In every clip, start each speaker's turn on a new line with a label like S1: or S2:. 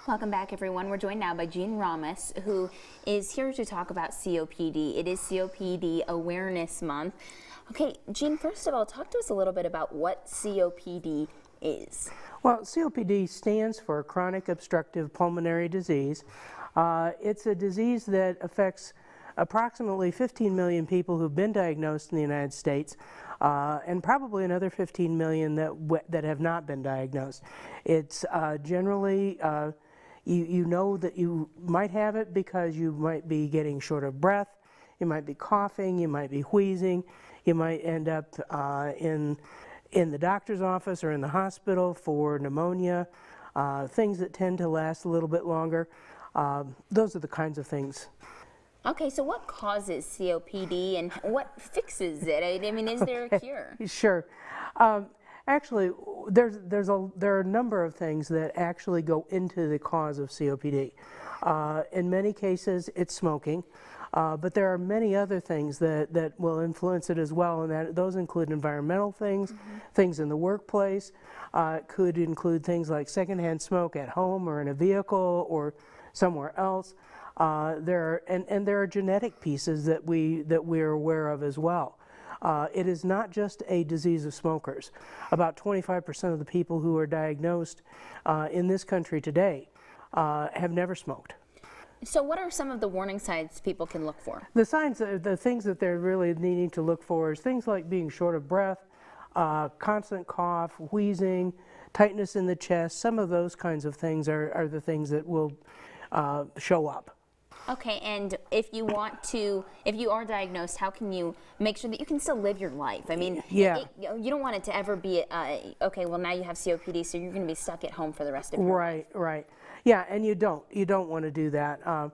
S1: Welcome back, everyone. We're joined now by Jean Ramos, who is here to talk about COPD. It is COPD Awareness Month. Okay, Jean, first of all, talk to us a little bit about what COPD is.
S2: Well, COPD stands for chronic obstructive pulmonary disease. It's a disease that affects approximately 15 million people who've been diagnosed in the United States, and probably another 15 million that have not been diagnosed. It's generally, you know that you might have it because you might be getting short of breath, you might be coughing, you might be wheezing, you might end up in the doctor's office or in the hospital for pneumonia, things that tend to last a little bit longer. Those are the kinds of things.
S1: Okay, so what causes COPD and what fixes it? I mean, is there a cure?
S2: Sure. Actually, there are a number of things that actually go into the cause of COPD. In many cases, it's smoking, but there are many other things that will influence it as well, and those include environmental things, things in the workplace. It could include things like secondhand smoke at home or in a vehicle or somewhere else. There are genetic pieces that we're aware of as well. It is not just a disease of smokers. About 25% of the people who are diagnosed in this country today have never smoked.
S1: So what are some of the warning signs people can look for?
S2: The signs, the things that they're really needing to look for is things like being short of breath, constant cough, wheezing, tightness in the chest. Some of those kinds of things are the things that will show up.
S1: Okay, and if you are diagnosed, how can you make sure that you can still live your life? I mean,
S2: yeah.
S1: You don't want it to ever be, okay, well now you have COPD, so you're going to be stuck at home for the rest of your life.
S2: Right. Yeah, and you don't want to do that.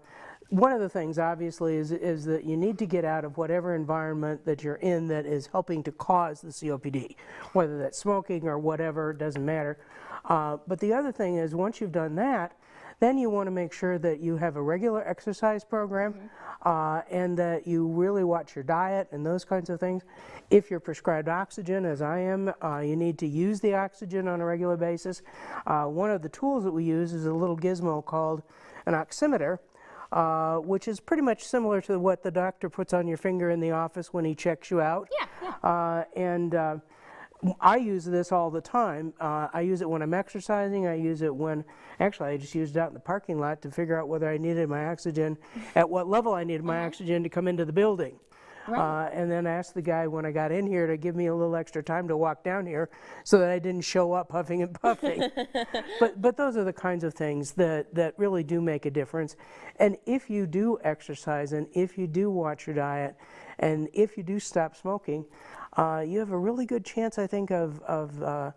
S2: One of the things, obviously, is that you need to get out of whatever environment that you're in that is helping to cause the COPD, whether that's smoking or whatever, it doesn't matter. But the other thing is, once you've done that, then you want to make sure that you have a regular exercise program and that you really watch your diet and those kinds of things. If you're prescribed oxygen, as I am, you need to use the oxygen on a regular basis. One of the tools that we use is a little gizmo called an oximeter, which is pretty much similar to what the doctor puts on your finger in the office when he checks you out.
S1: Yeah.
S2: I use this all the time. I use it when I'm exercising. I use it when, actually I just used it out in the parking lot to figure out whether I needed my oxygen, at what level I needed my oxygen to come into the building.
S1: Right.
S2: And then asked the guy when I got in here to give me a little extra time to walk down here so that I didn't show up huffing and puffing. but those are the kinds of things that really do make a difference. And if you do exercise and if you do watch your diet and if you do stop smoking, you have a really good chance, I think, of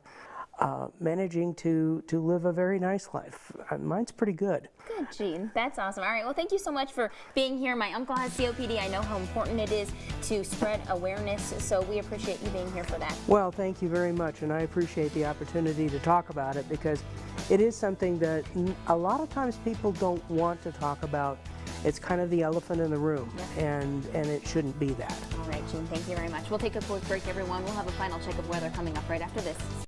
S2: managing to live a very nice life. Mine's pretty good.
S1: Good, Jean. That's awesome. All right, well, thank you so much for being here. My uncle has COPD. I know how important it is to spread awareness, so we appreciate you being here for that.
S2: Well, thank you very much, and I appreciate the opportunity to talk about it because it is something that a lot of times people don't want to talk about. It's kind of the elephant in the room, and it shouldn't be that.
S1: All right, Jean, thank you very much. We'll take a quick break, everyone. We'll have a final check of weather coming up right after this.